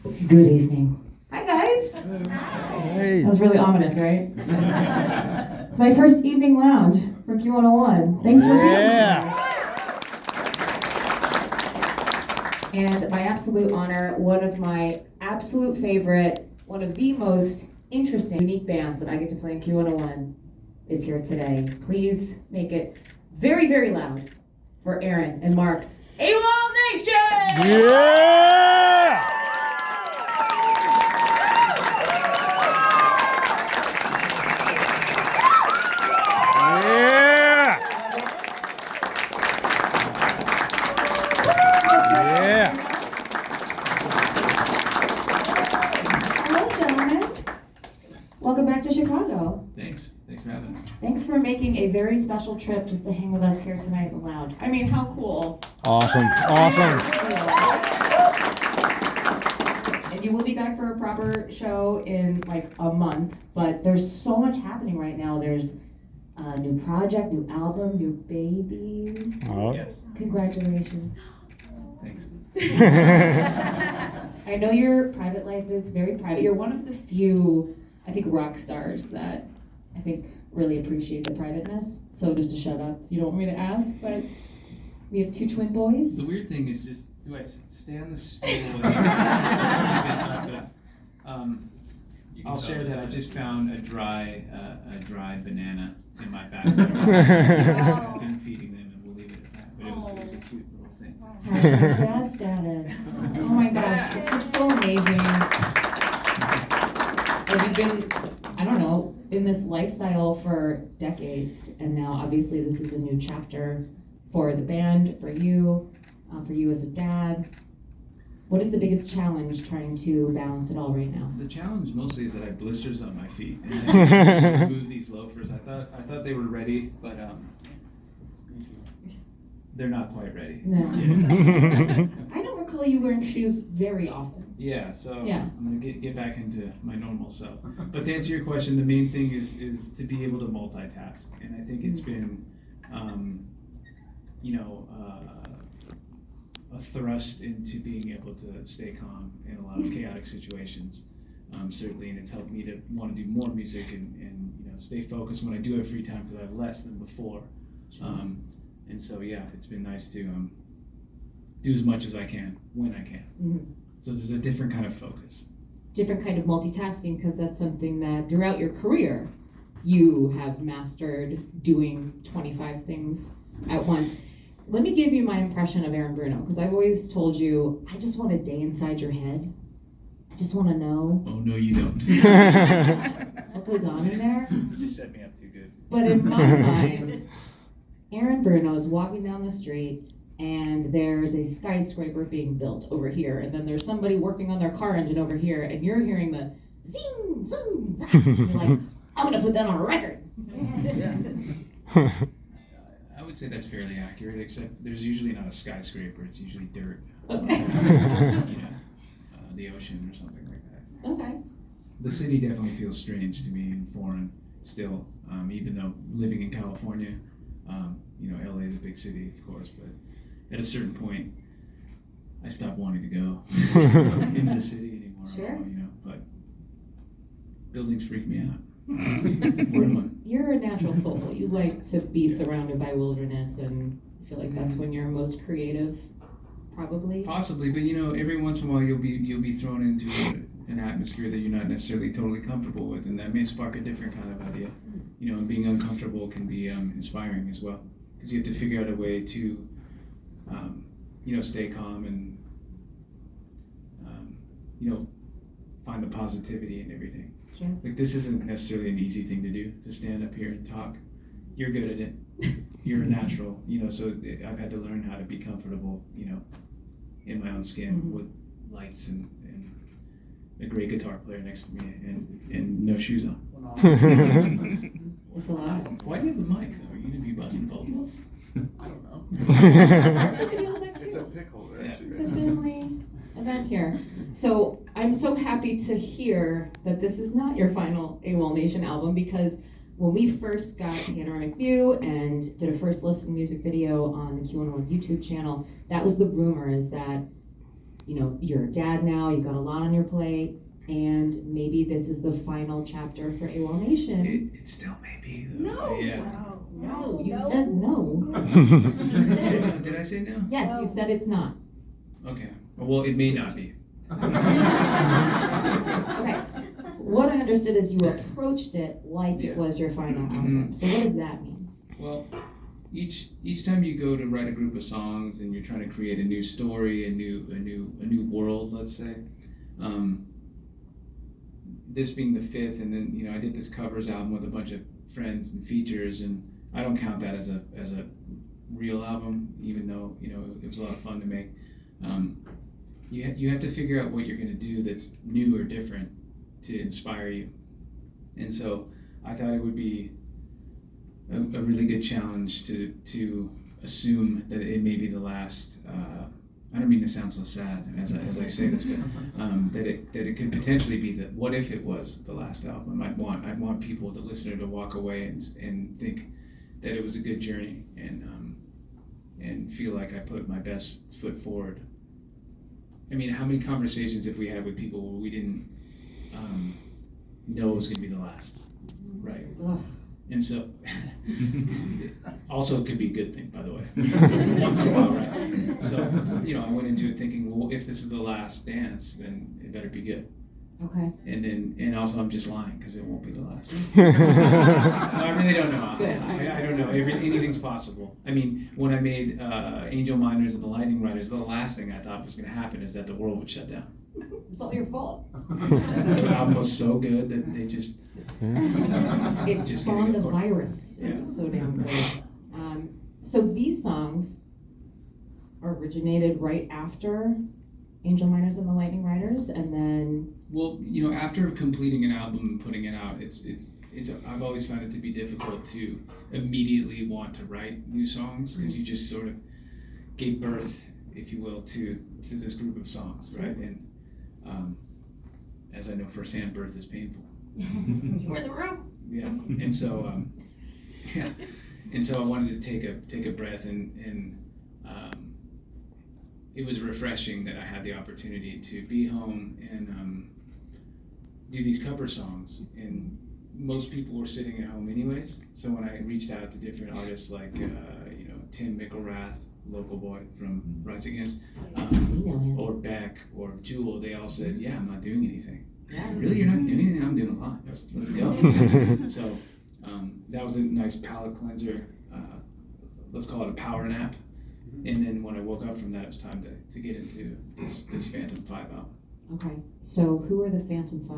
Good evening. Hi, guys. Hey. That was really ominous, right? It's my first evening lounge for Q101. Thanks for being here. And my absolute honor, one of my absolute favorite, one of the most interesting, unique bands that I get to play in Q101 is here today. Please make it very, very loud for Aaron and Mark. AWOLNATION! Yeah! Hello, gentlemen. Welcome back to Chicago. Thanks for having us. Thanks for making a very special trip just to hang with us here tonight in the lounge. I mean, how cool. Awesome. And you will be back for a proper show in like a month, but there's so much happening right now. There's a new project, new album, new babies. Oh. Yes. Congratulations. Thanks. I know your private life is very private. You're one of the few, I think, rock stars that I think really appreciate the privateness. So just to shut up, you don't want me to ask, but we have two twin boys. The weird thing is just, do I stay on the stool? I'll share that I just found a dry banana in my backpack. I've been feeding them, and we'll leave it at that. But it was a cute little thing. Hashtag dad status. Oh my gosh, it's just so amazing. And you've been, I don't know, in this lifestyle for decades, and now obviously this is a new chapter for the band, for you as a dad. What is the biggest challenge trying to balance it all right now? The challenge mostly is that I have blisters on my feet. And I move these loafers. I thought they were ready, but they're not quite ready. No. I don't recall you wearing shoes very often. Yeah, so Yeah. I'm gonna get back into my normal self. But to answer your question, the main thing is to be able to multitask, and I think it's been, a thrust into being able to stay calm in a lot of chaotic situations. Certainly, and it's helped me to want to do more music and stay focused when I do have free time, because I have less than before. And so yeah, it's been nice to do as much as I can when I can. Mm-hmm. So there's a different kind of focus. Different kind of multitasking, because that's something that throughout your career you have mastered, doing 25 things at once. Let me give you my impression of Aaron Bruno, because I've always told you, I just want a day inside your head. I just want to know. Oh no, you don't. What goes on in there. You just set me up too good. But in my mind, Aaron Bruno is walking down the street, and there's a skyscraper being built over here, and then there's somebody working on their car engine over here, and you're hearing the zing, zoom, zang. You're like, I'm gonna put that on a record. Yeah. I would say that's fairly accurate, except there's usually not a skyscraper. It's usually dirt. Okay. The ocean or something like that. Okay. The city definitely feels strange to me and foreign still, even though living in California, LA is a big city, of course, but at a certain point, I stopped wanting to go into the city anymore. Sure. But buildings freak me out. Where am I? You're a natural soul. You like to be surrounded by wilderness, and I feel like that's when you're most creative, probably. Possibly, but every once in a while you'll be thrown into an atmosphere that you're not necessarily totally comfortable with, and that may spark a different kind of idea. And being uncomfortable can be inspiring as well, because you have to figure out a way to, stay calm and, find the positivity in everything. Sure. Like, this isn't necessarily an easy thing to do, to stand up here and talk. You're good at it. You're a natural, so I've had to learn how to be comfortable, in my own skin with lights and a great guitar player next to me and no shoes on. It's a lot. Why do you have the mic, though? Are you going to be busting vocals? I don't know. It's a pickle, actually. It's a family event here. So I'm so happy to hear that this is not your final AWOLNATION album, because when we first got Panoramic View and did a first listen music video on the Q101 YouTube channel, that was the rumor, is that you're a dad now, you've got a lot on your plate, and maybe this is the final chapter for AWOLNATION. It still may be, though. No. Yeah. No, you said no. Did I say no? Did I say no? Yes, you said it's not. Okay. Well, it may not be. Okay. What I understood is you approached it like it was your final album. So what does that mean? Well, each time you go to write a group of songs and you're trying to create a new story, a new world, let's say. This being the fifth, and then I did this covers album with a bunch of friends and features, and I don't count that as a real album, even though it was a lot of fun to make. You have to figure out what you're going to do that's new or different to inspire you, and so I thought it would be a really good challenge to assume that it may be the last. I don't mean to sound so sad as I say this, but that it could potentially be the. What if it was the last album? I'd want people, the listener, to walk away and think that it was a good journey and feel like I put my best foot forward. I mean, how many conversations have we had with people where we didn't know it was going to be the last, right? Ugh. And so, also it could be a good thing, by the way. Once in a while, right? So, I went into it thinking, well, if this is the last dance, then it better be good. Okay. And also I'm just lying because it won't be the last. No, I really don't know. I don't know. Anything's possible. I mean, when I made Angel Miners and the Lightning Riders, the last thing I thought was going to happen is that the world would shut down. It's all your fault. The album was so good that they just. It Just spawned a kidding, of course. virus. It Yeah. was so damn good. So these songs originated right after Angel Miners and the Lightning Riders, and then. Well, after completing an album and putting it out, it's I've always found it to be difficult to immediately want to write new songs because you just sort of gave birth, if you will, to this group of songs, right? And as I know firsthand, birth is painful. You were in the room. Yeah, and so and so I wanted to take a breath, and it was refreshing that I had the opportunity to be home and do these cover songs. And most people were sitting at home anyways. So when I reached out to different artists like Tim McElrath, local boy from Rise Against, or Beck or Jewel, they all said, "Yeah, I'm not doing anything." Yeah. Really, you're not doing anything? I'm doing a lot. Let's go. So that was a nice palate cleanser. Let's call it a power nap. And then when I woke up from that, it was time to get into this Phantom 5 album. Okay. So who are the Phantom 5?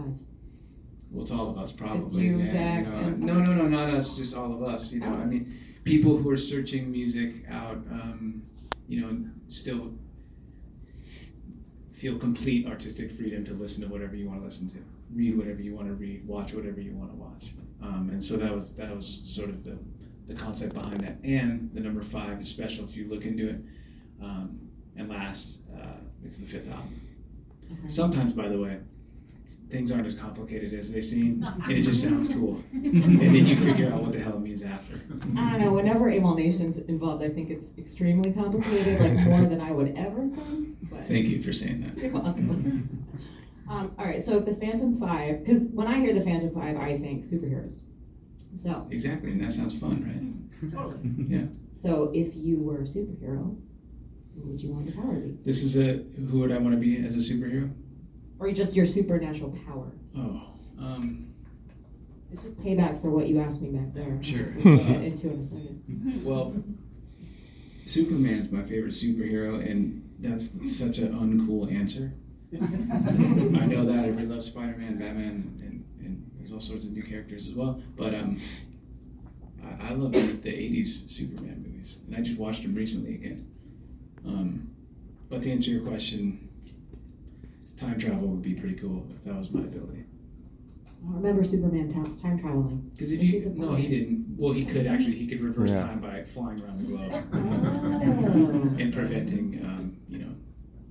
Well, it's all of us, probably. It's you, yeah, Zach. No, not us. Just all of us. I mean, people who are searching music out. Still feel complete artistic freedom to listen to whatever you want to listen to, read whatever you want to read, watch whatever you want to watch. And so that was sort of the concept behind that. And the number 5 is special if you look into it. And last, it's the 5th album. Okay. Sometimes, by the way, things aren't as complicated as they seem, and it just sounds cool. And then you figure out what the hell it means after. I don't know. Whenever AWOLNATION's involved, I think it's extremely complicated, like more than I would ever think. But Thank you for saying that. you're welcome. All right. So if the Phantom 5, because when I hear the Phantom 5, I think superheroes. So. Exactly, and that sounds fun, right? Yeah. So if you were a superhero, who would you want your power to be? This is who would I want to be as a superhero? Or just your supernatural power? Oh, This is payback for what you asked me back there. Sure. Which we'll get into in a second. well, Superman's my favorite superhero, and that's such an uncool answer. I know that. I really love Spider-Man, Batman, and there's all sorts of new characters as well. But I love the 80s Superman movies, and I just watched them recently again. But to answer your question, time travel would be pretty cool if that was my ability. I remember Superman time traveling. Because if he didn't. Well, he could actually. He could reverse time by flying around the globe and preventing,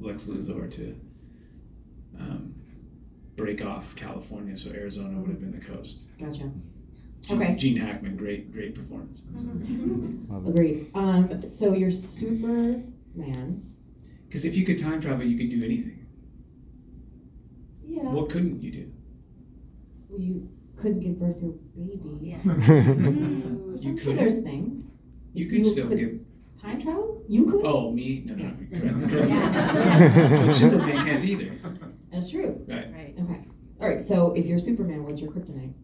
Lex Luthor to break off California, so Arizona would have been the coast. Gotcha. Okay. Gene Hackman, great performance. Agreed. So you're Superman. Because if you could time travel, you could do anything. Yeah. What couldn't you do? Well, you couldn't give birth to a baby. Yeah. I'm You sure could. there's things. You If could still give. time travel? You could? Oh, me? No, Yeah. correct. Yeah. But Superman can't either. That's true. Right. Right. Okay. All right. So if you're Superman, what's your kryptonite?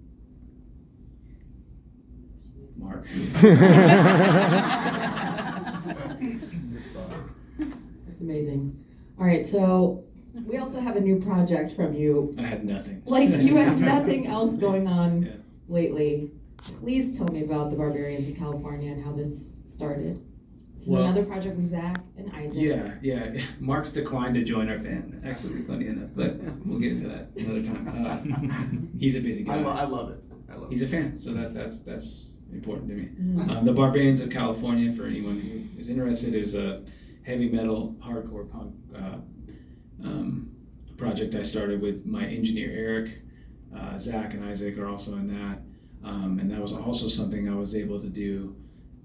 Mark. That's amazing. All right. So we also have a new project from you. I had nothing. Like you have nothing else going on Yeah. lately. Please tell me about the Barbarians of California and how this started. This is Well- another project with Zach and Isaac. Yeah. Mark's declined to join our band, actually, funny enough, but we'll get into that another time. He's a busy guy. I love it. I love He's it. a fan, so that's important to me. Mm. The Barbarians of California, for anyone who is interested, is a heavy metal, hardcore punk project I started with my engineer Eric. Zach and Isaac are also in that, and that was also something I was able to do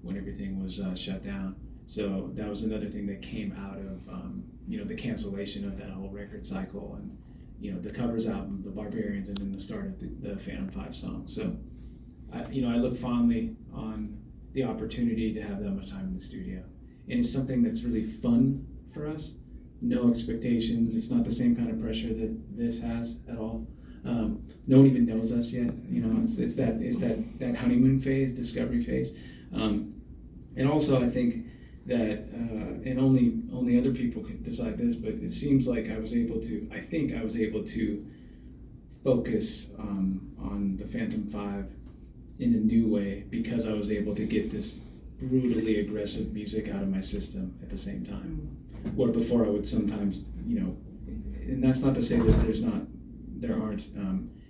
when everything was shut down. So that was another thing that came out of the cancellation of that whole record cycle, and the covers album, the Barbarians, and then the start of the Phantom 5 song. So I look fondly on the opportunity to have that much time in the studio, and it's something that's really fun for us. No expectations. It's not the same kind of pressure that this has at all. No one even knows us yet. It's that honeymoon phase, discovery phase, and also I think that and only other people can decide this, but it seems like I was able to focus on the Phantom 5 in a new way, because I was able to get this brutally aggressive music out of my system at the same time. Where before I would sometimes, and that's not to say that there aren't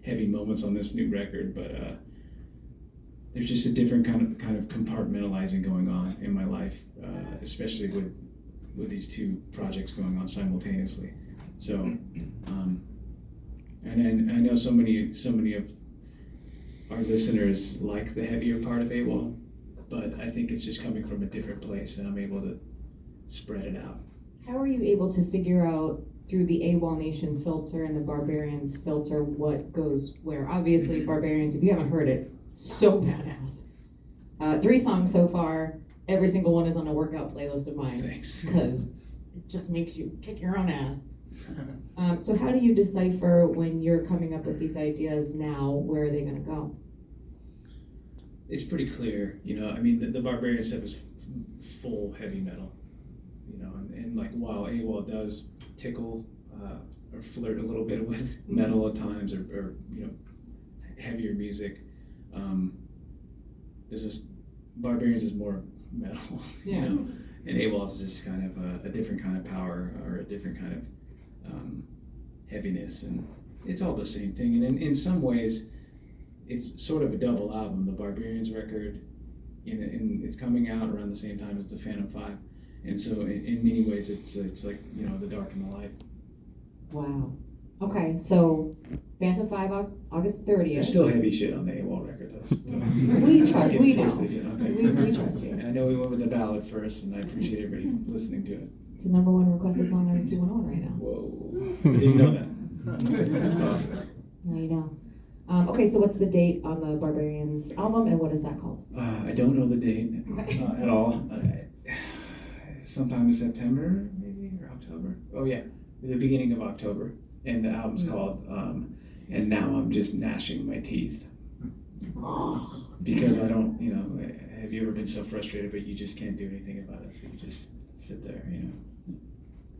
heavy moments on this new record, but there's just a different kind of compartmentalizing going on in my life, especially with these two projects going on simultaneously. So, and I know so many of our listeners like the heavier part of AWOL, but I think it's just coming from a different place, and I'm able to spread it out. How are you able to figure out through the AWOLNATION filter and the Barbarians filter what goes where? Obviously, Barbarians, if you haven't heard it, so badass. 3 songs so far. Every single one is on a workout playlist of mine. Thanks. Because it just makes you kick your own ass. So how do you decipher when you're coming up with these ideas now, where are they going to go? It's pretty clear, the Barbarian stuff is full heavy metal, and like while AWOL does tickle or flirt a little bit with metal at times, or heavier music, there's this Barbarians is more metal, Yeah. and AWOL is just kind of a different kind of power, or a different kind of heaviness, and it's all the same thing. And in some ways, it's sort of a double album. The Barbarians record, and it's coming out around the same time as the Phantom 5, and so in many ways, it's like the dark and the light. Wow. Okay, so Phantom 5, August 30th. There's still heavy shit on the AWOL record, though. We try. Get We know. twisted, okay. We trust you. And I know we went with the ballad first, and I appreciate everybody listening to it. It's the #1 requested song on Q101 right now. Whoa, didn't know that. That's awesome. Now you know. Okay, so what's the date on the Barbarians album, and what is that called? I don't know the date at all. Sometime in September, maybe, or October. Oh yeah, the beginning of October. And the album's called And Now I'm Just Gnashing My Teeth. Because I don't, have you ever been so frustrated, but you just can't do anything about it, so you just sit there,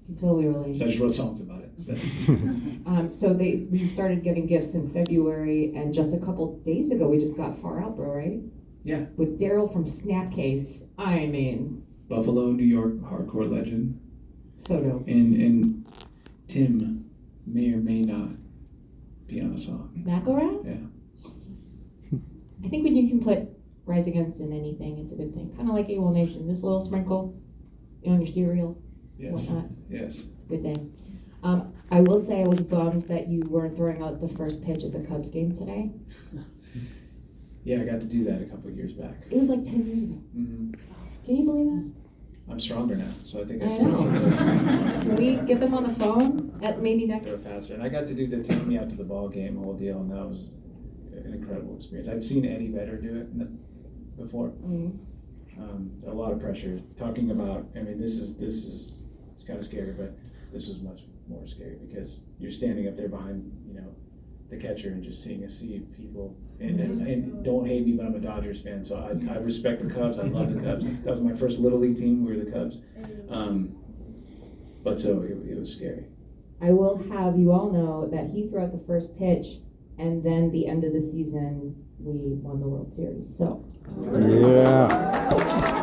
Can totally relate. So I just wrote songs about it. So we started getting gifts in February, and just a couple days ago we just got Far Out Bro, right? Yeah. With Daryl from Snapcase. I mean, Buffalo, New York, hardcore legend. so dope. And Tim may or may not be on a song. Back around? Yeah. Yes. I think when you can put Rise Against in anything, it's a good thing. Kind of like AWOLNATION. This little sprinkle, on your cereal, Yes. whatnot. Yes. It's a good thing. I will say I was bummed that you weren't throwing out the first pitch at the Cubs game today. Yeah, I got to do that a couple of years back. It was like 10 years ago. Mm-hmm. Can you believe that? I'm stronger now, so I think I know. Can we get them on the phone at maybe They're next? faster, and I got to do the take me out to the ball game whole deal, and that was an incredible experience. I'd seen Eddie Vedder do it before. Mm. A lot of pressure. Talking about, I mean, this is it's kind of scary, but this was much more scary because you're standing up there behind, the catcher and just seeing a sea of people. And don't hate me, but I'm a Dodgers fan, so I respect the Cubs. I love the Cubs. That was my first Little League team. We were the Cubs. But so it was scary. I will have you all know that he threw out the first pitch, and then the end of the season, we won the World Series. So, Yeah.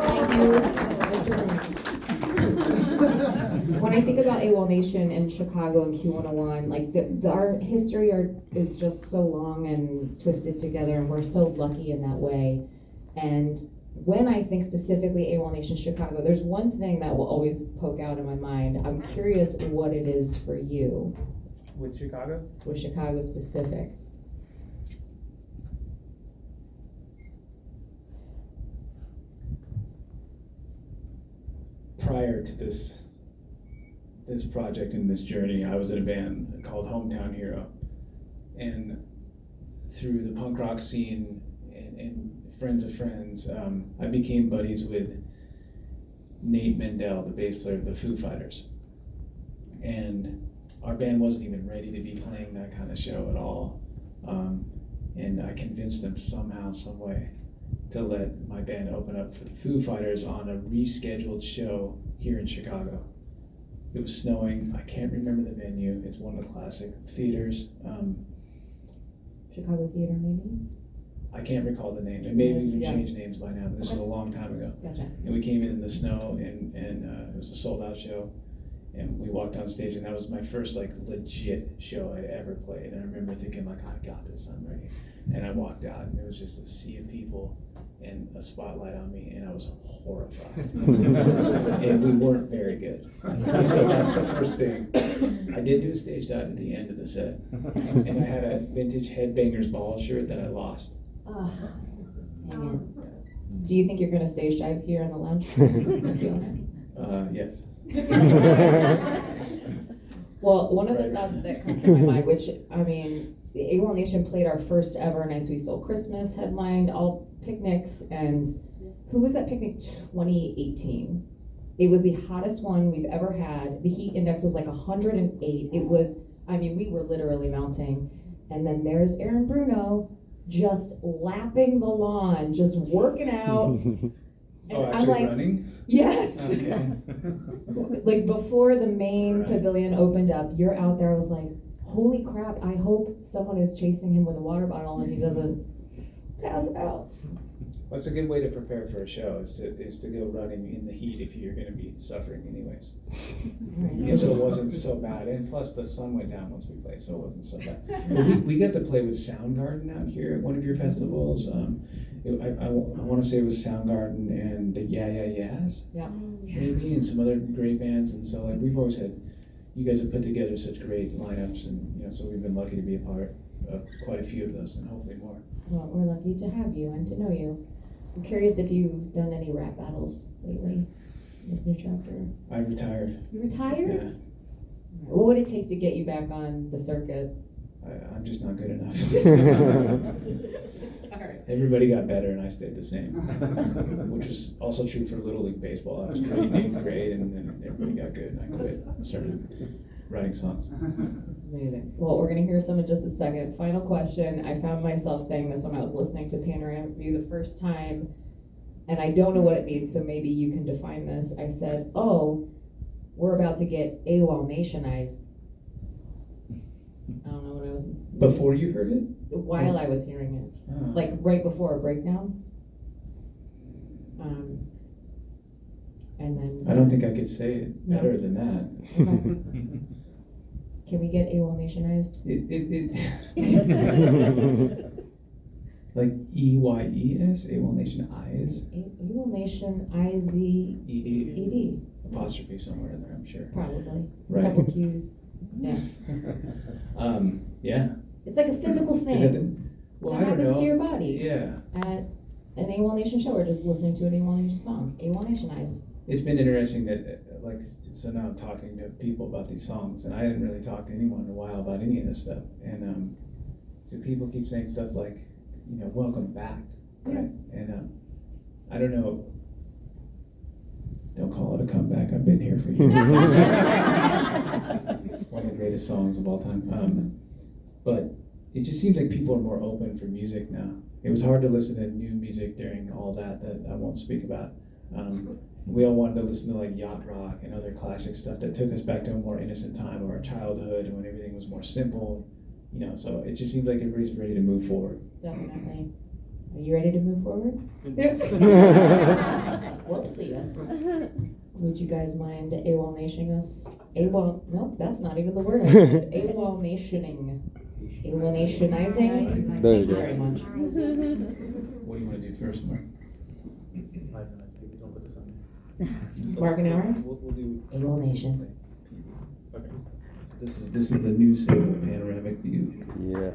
thank you, Mr. When I think about AWOL Nation and Chicago and Q101, like our history is just so long and twisted together, and we're so lucky in that way. And when I think specifically AWOL Nation Chicago, there's one thing that will always poke out in my mind. I'm curious what it is for you. With Chicago? With Chicago specific. Prior to this project and this journey, I was in a band called Hometown Hero, and through the punk rock scene and friends of friends, I became buddies with Nate Mendel, the bass player of the Foo Fighters, and our band wasn't even ready to be playing that kind of show at all, and I convinced him somehow, some way, to let my band open up for the Foo Fighters on a rescheduled show here in Chicago. It was snowing. I can't remember the venue. It's one of the classic theaters. Chicago Theater, maybe? I can't recall the name. It may have even Yeah. changed names by now, but this is a long time ago. Gotcha. And we came in the snow, and it was a sold-out show. And we walked on stage, and that was my first legit show I'd ever played. And I remember thinking I got this, I'm ready. And I walked out, and there was just a sea of people and a spotlight on me, and I was horrified. And we weren't very good. So that's the first thing. I did do a stage dive at the end of the set, and I had a vintage Headbangers Ball shirt that I lost. Oh, dang it. Do you think you're going to stage dive here in the lounge? Yes. Well, one of the thoughts that comes to my mind, which, I mean, the AWOL Nation played our first ever Nights We Stole Christmas, headlined all picnics, and who was at picnic 2018? It was the hottest one we've ever had. The heat index was 108. It was, I mean, we were literally melting. And then there's Aaron Bruno just lapping the lawn, just working out. And Actually running? Yes. Okay. Before the main Right. pavilion opened up, you're out there. I was like, holy crap, I hope someone is chasing him with a water bottle and he doesn't pass out. Well, it's a good way to prepare for a show is to go running in the heat if you're going to be suffering anyways. And so it wasn't so bad, and plus the sun went down once we played, so it wasn't so bad. But we got to play with Soundgarden out here at one of your festivals. I want to say it was Soundgarden and the Yeah Yeah Yeahs, Yeah. maybe, and some other great bands. And so we've always had, you guys have put together such great lineups, and so we've been lucky to be a part of quite a few of those, and hopefully more. Well, we're lucky to have you and to know you. I'm curious if you've done any rap battles lately in this new chapter. I retired. You retired? Yeah. What would it take to get you back on the circuit? I'm just not good enough. All right. Everybody got better and I stayed the same, which is also true for Little League Baseball. I was great in 8th grade and then everybody got good and I quit. I started writing songs. That's amazing. Well, we're going to hear some in just a second. Final question. I found myself saying this when I was listening to Panoramic View the first time, and I don't know what it means, so maybe you can define this. I said, oh, we're about to get AWOL Nationized. I don't know what I was... Before you heard it? While I was hearing it. Oh. Right before a breakdown. And then... I don't think I could say it better than that. Okay. Can we get AWOL Nationized? Like EYES, AWOL Nation Eyes? AWOL Nation IZED. Apostrophe somewhere in there, I'm sure. Probably. Right. A couple Q's. Yeah. Yeah. It's like a physical thing. Is that the, well, that I don't happens know. to your body. Yeah. At an AWOL Nation show or just listening to an AWOL Nation song. AWOL Nationized. it's been interesting that, so now I'm talking to people about these songs, and I didn't really talk to anyone in a while about any of this stuff. And so people keep saying stuff like, welcome back, right? And I don't know. Don't call it a comeback. I've been here for years. One of the greatest songs of all time. But it just seems like people are more open for music now. It was hard to listen to new music during all that I won't speak about. We all wanted to listen to like yacht rock and other classic stuff that took us back to a more innocent time of our childhood when everything was more simple. So it just seems like everybody's ready to move forward. Definitely. Are you ready to move forward? Whoopsie. Would you guys mind AWOL-nationing us? Nope, that's not even the word I said. AWOL-nationing. AWOL-nationizing? There you Thank you go. very much. What do you want to do first, Mark? Mark and hour? We'll do AWOL-nation. Okay. This is the new single, Panoramic View. Yeah.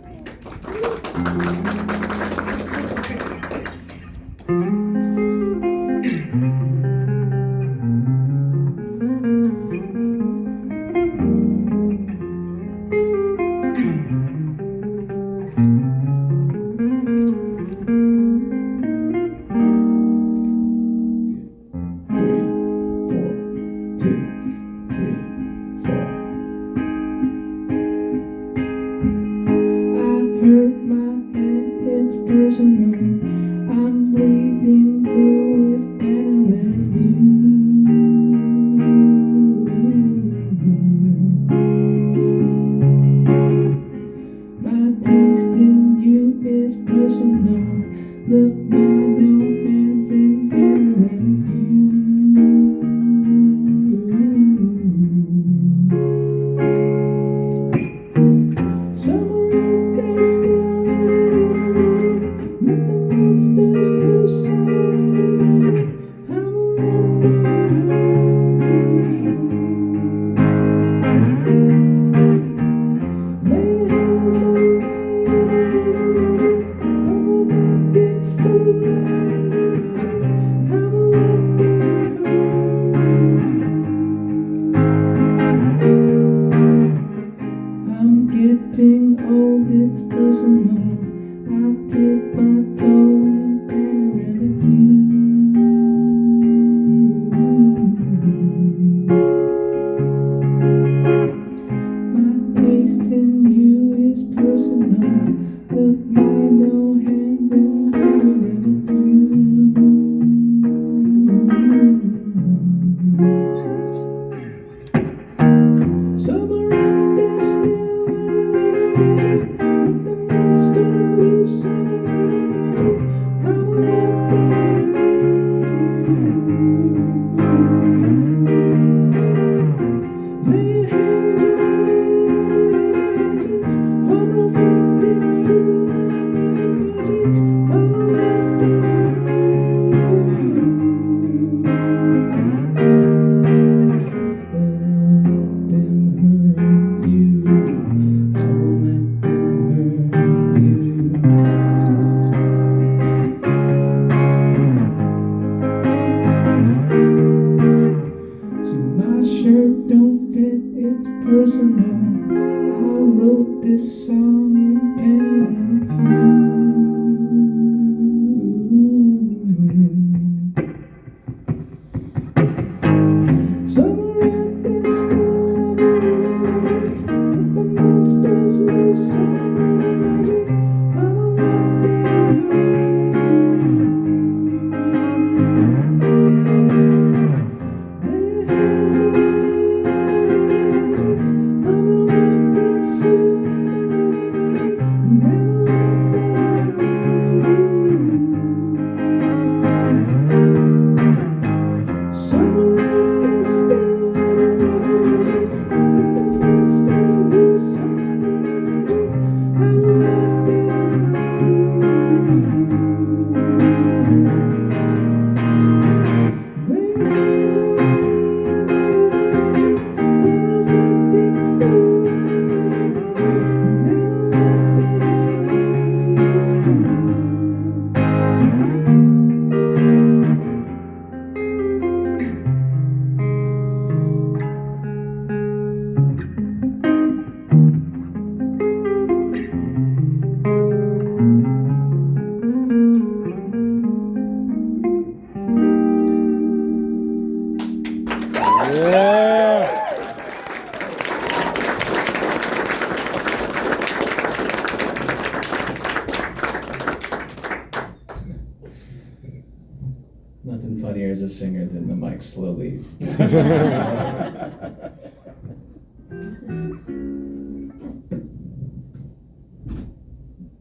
as a singer than the mic slowly.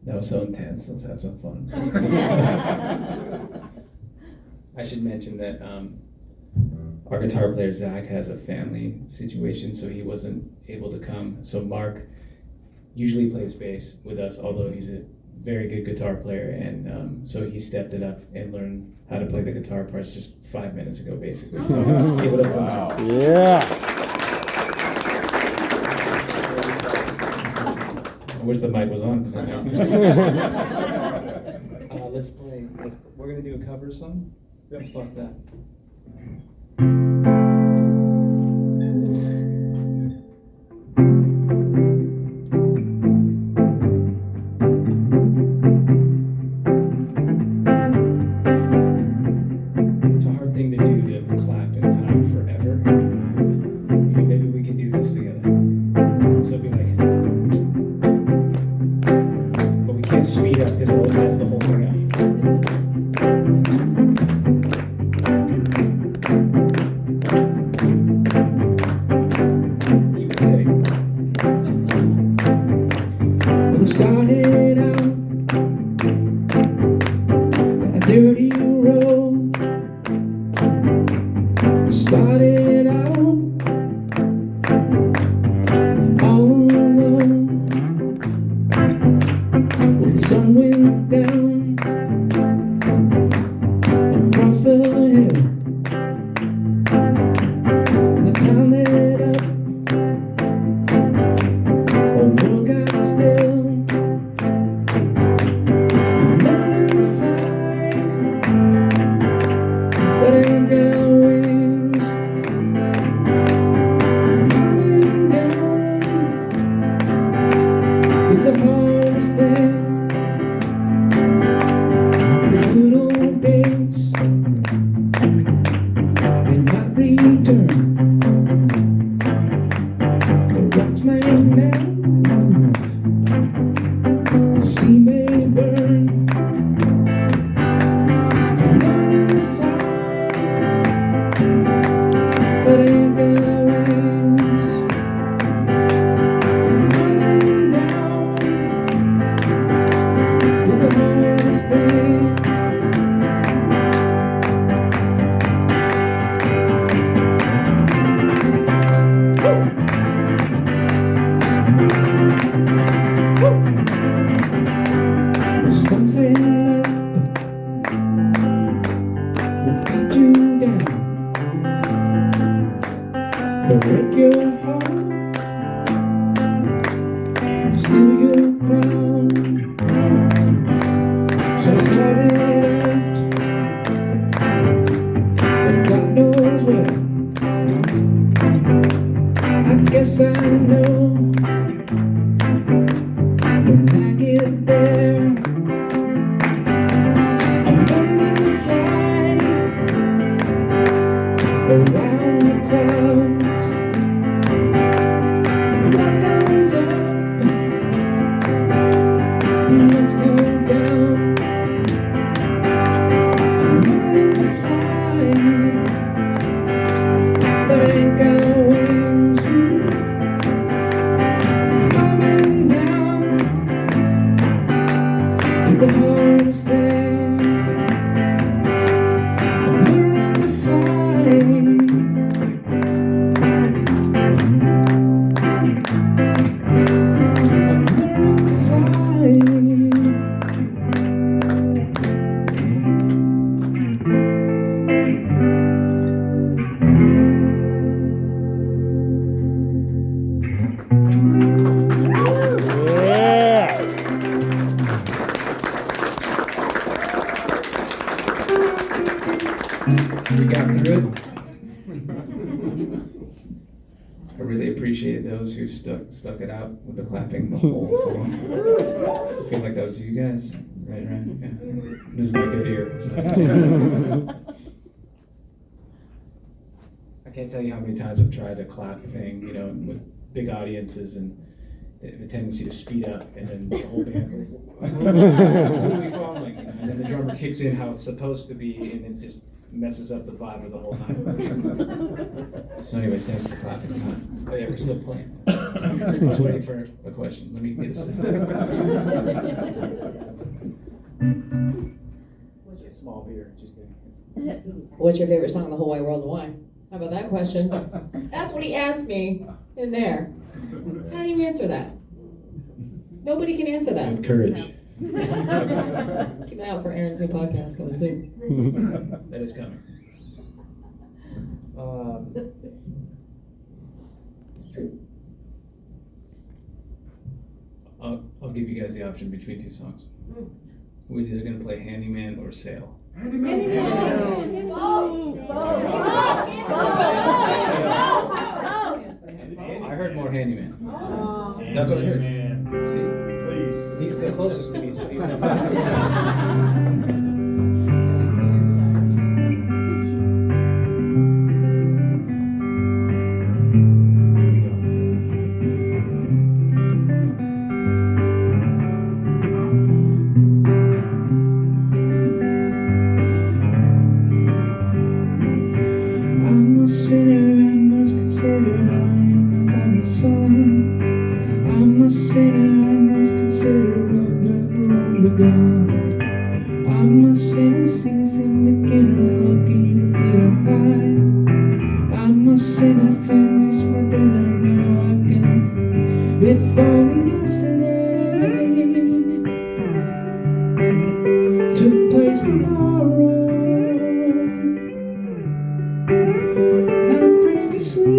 That was so intense. Let's have some fun. I should mention that our guitar player Zach has a family situation, so he wasn't able to come. So Mark usually plays bass with us, although he's a very good guitar player, and so he stepped it up and learned how to play the guitar parts just 5 minutes ago, basically. So give it up for Mark. Yeah. I wish the mic was on. Let's play. We're gonna do a cover song. Let's bust that. It's a hard thing to do to clap in time forever. But maybe we can do this together. So it'd be like, but we can't speed up because it'll mess the whole thing up. Keep it steady. Well, it started out on a dirty road. It started out all alone. Well, the sun went down across the hill, and the town lit up. The world got still. I'm learning to fly, but I ain't got wings. Coming down is the hardest thing. The good old days may not return. The rocks may melt, the sea may burn. I'm learning to fly, but I ain't got wings. Coming down is the hardest thing. Some say love will beat you down, but break your heart, steal your crown. So I started out, but God knows where. I guess I know when I get there. I'm learning to fly around the clouds. What goes up must go down. I'm learning to fly, but I ain't got wings. Coming down is the hardest thing. I'm learning to fly. I'm learning to fly. Yeah. We got through it. I really appreciate those who stuck it out with the clapping the whole song. I feel like that was you guys, right? Yeah. This is my good ear. So. I can't tell you how many times I've tried a clap thing, with big audiences, and they have a tendency to speed up, and then the whole band's like, what are we following? And then the drummer kicks in how it's supposed to be, and then just messes up the vibe of the whole night. So anyway, thanks for clapping. Oh yeah, we're still playing. I was waiting for a question. Let me get a second. It's a small beer, just kidding. What's your favorite song in the whole wide world and why? How about that question? That's what he asked me in there. How do you answer that? Nobody can answer that. With courage. Keep an eye out for Aaron's new podcast coming soon. That is coming. I'll give you guys the option between two songs. We're either going to play Handyman or Sail. I heard more Handyman. That's what I heard. See? Please. He's the closest to me, so he's not. I'm a sinner, I must consider I am my father's son. I'm a sinner, I must consider I've never wrong begun. I'm a sinner, seasoned beginner, lucky to be alive. I'm a sinner, finished with it, and now I can. If only yesterday took place tomorrow. I previously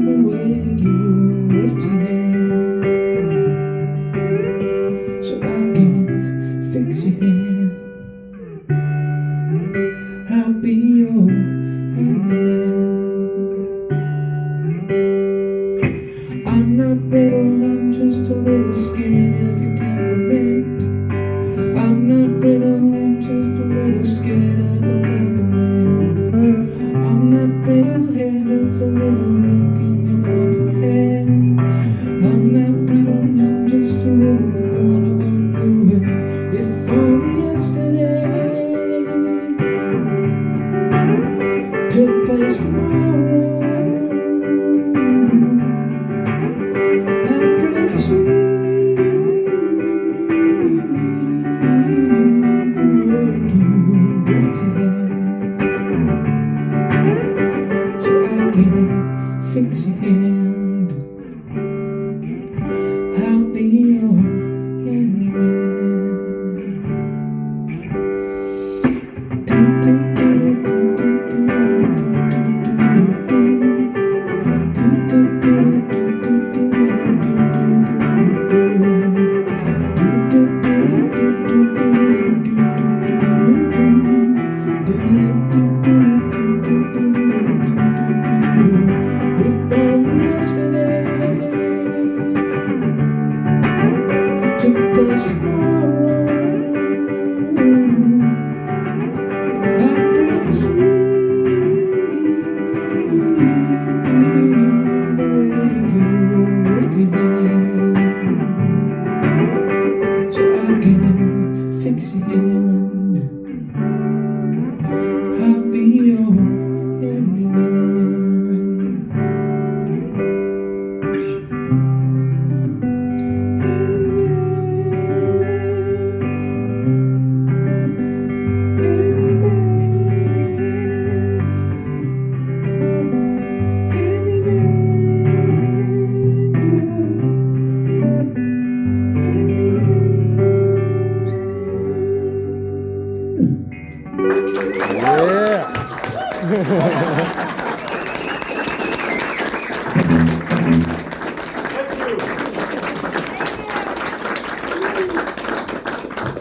been wake you and lift your hand so I can fix your hand. I'll be your handyman. I'm not brittle, I'm just a little scared of your temperament. I'm not brittle, I'm just a little scared of a government. I'm not brittle, head hurts a little looking overhead. I'm not brittle, I'm just a little born of a blue. If only yesterday took place tomorrow. I previously so I can fix your hand. I'll be your handyman. So I can fix your hand. I'll be your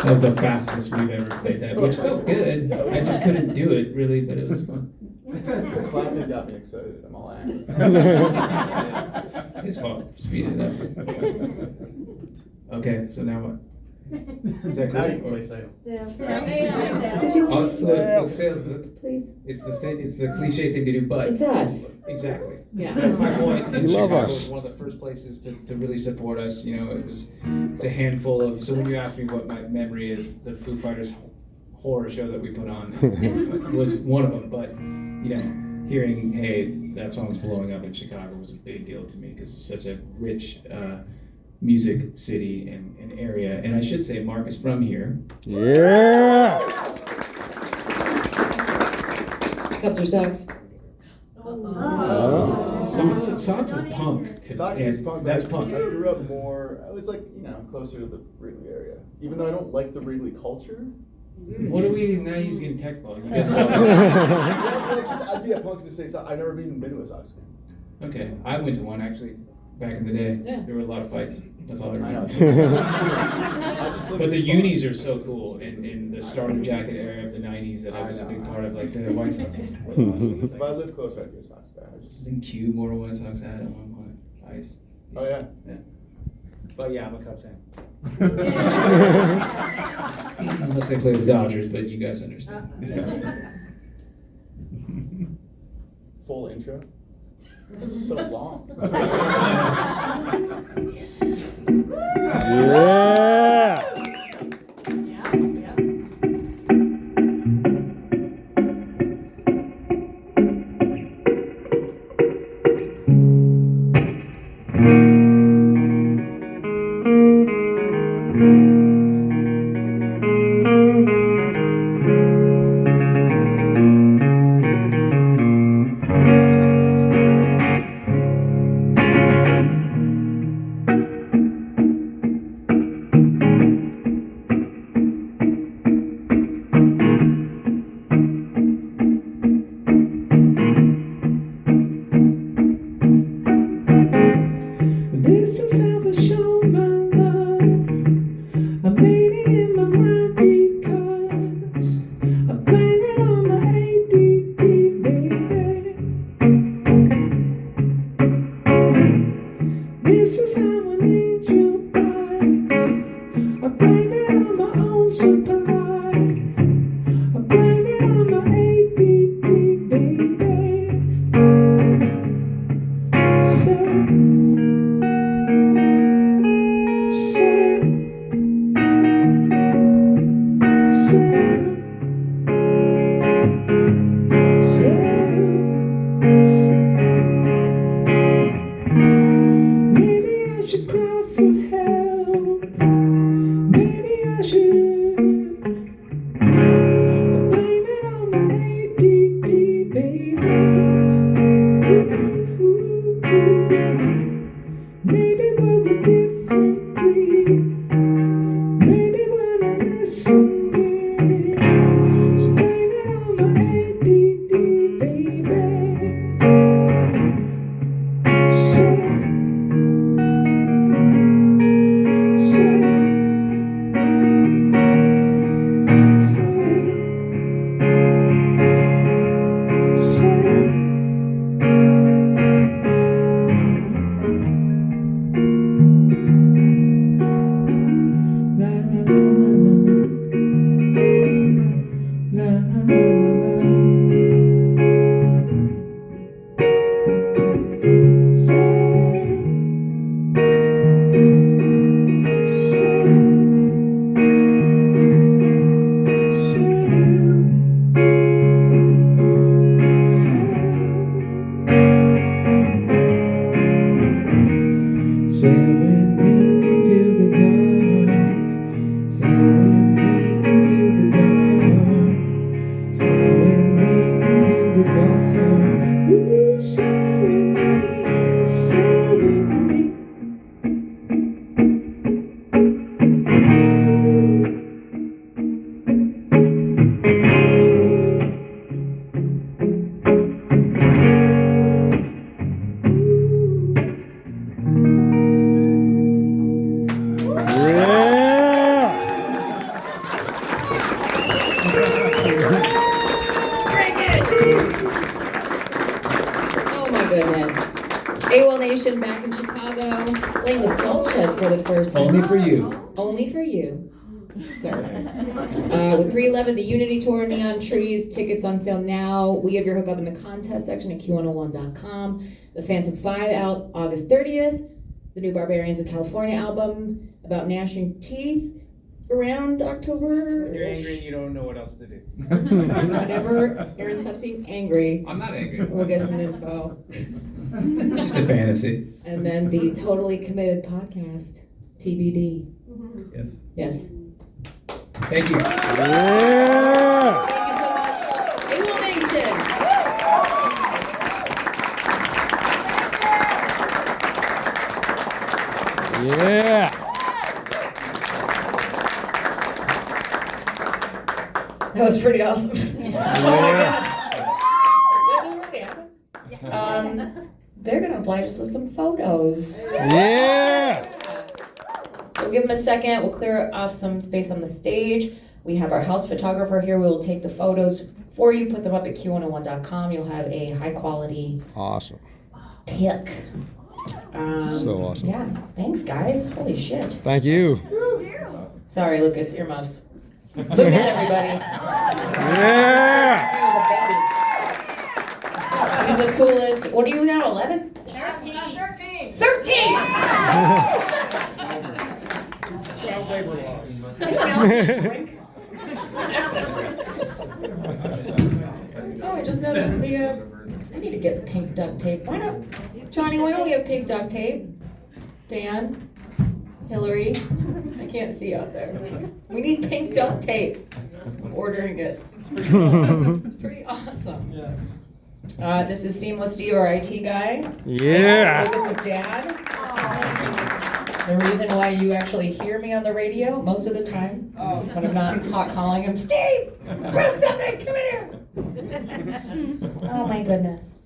That was the fastest we've ever played that, which felt good. I just couldn't do it really, but it was fun. The clapping got me excited. I'm all angry. It's his fault. Speed it up. Okay, so now what? Is that Now you correct? can play sales. Could you Oh, please, so the sales, please? it's the cliche thing to do, but. It's us. Exactly. Yeah. That's my point. And You love Chicago us. was one of the first places to really support us. You know, it's a handful of. So when you ask me what my memory is, the Foo Fighters horror show that we put on was one of them. But you know, hearing hey that song's blowing up in Chicago was a big deal to me because it's such a rich music city and area. And I should say, Mark is from here. Yeah. Cups or socks? Socks is punk. Sox is punk. That's I punk. grew up more, I was like, closer to the Wrigley area. Even though I don't like the Wrigley culture. What are we, now he's getting technical. You guys I'd be a punk to say Sox. I've never even been to a Sox game. Okay, I went to one actually, back in the day. Yeah. There were a lot of fights. That's all I I know. remember. But the unis are so cool in the starter jacket era of the 90s that I was a big part of, like the White Sox. If I lived closer, I'd be a Sox guy. I think Q more White Sox had at one point. Ice. Oh, yeah. But yeah, I'm a Cubs fan. Unless they play the Dodgers, but you guys understand. Full intro. It's so long. Yeah. This is how I show my love. I made it in my mind because I blame it on my ADD, baby. This is how an angel dies. I blame it on my own supply. I blame it on my ADD, baby. Maybe I should cry for help. Maybe I should. Blame it on my ADD, baby. Maybe we're a different breed. Maybe when I listen in. So blame it on my ADD, baby. Sail with me into the dark. Sail with me into the dark. Sail with me into the dark. Ooh, sail with me, sail with me. Oh my goodness. AWOLNATION back in Chicago, playing the Salt Shed for the first time. Only for you. Only for you. Sorry. With 311, the Unity Tour, Neon Trees, tickets on sale now. We have your hookup in the contest section at Q101.com. The Phantom 5 out August 30th. The new Barbarians of California album about gnashing teeth around October. When you're angry and you don't know what else to do. Whenever Aaron stops being angry, I'm not angry. we'll get some info. It's just a fantasy. And then the Totally Committed podcast, TBD. Yes. Yes. Thank you. Yeah. Thank you so much. AWOLNATION. Yeah. That was pretty awesome. Yeah. That was really awesome. They're gonna oblige us with some photos. Yeah. So we'll give them a second. We'll clear off some space on the stage. We have our house photographer here. We will take the photos for you, put them up at Q101.com. You'll have a high quality Awesome. pic. So awesome. Yeah, thanks guys. Holy shit. Thank you. Sorry, Lucas, earmuffs. Lucas, everybody. Yeah. He's the coolest. What are you now, 11? 13! 13! Anyone else need a drink? Oh, I just noticed the, I need to get pink duct tape. Why don't, Johnny, why don't we have pink duct tape? Dan? Hillary? I can't see out there. We need pink duct tape. I'm ordering it. It's pretty awesome. Yeah. This is Seamless Steve, our IT guy. Yeah. Lucas's dad. The reason why you actually hear me on the radio most of the time, when I'm not hot calling him, Steve, I broke something, come here. Oh my goodness.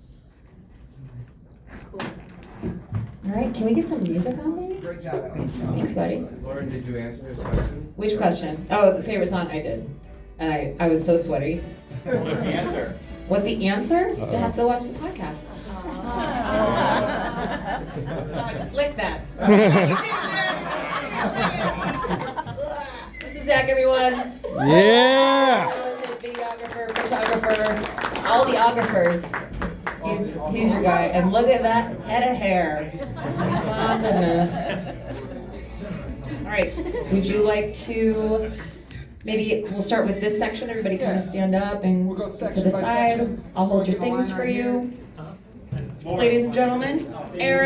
All right, can we get some music on, maybe? Great job. Thanks, buddy. Lauren, did you answer his question? Which question? Oh, the favorite song I did. And I was so sweaty. What's the answer? What's the answer? You'll have to watch the podcast. Oh, I just licked that. This is Zach, everyone. Yeah. Talented videographer, photographer, all the ographers. He's your guy. And look at that head of hair. My goodness. All right. Would you like to, maybe we'll start with this section. Everybody kind of stand up and We'll go to section the by side. section. I'll hold your So get a things line for right you. Ladies and gentlemen, Aaron.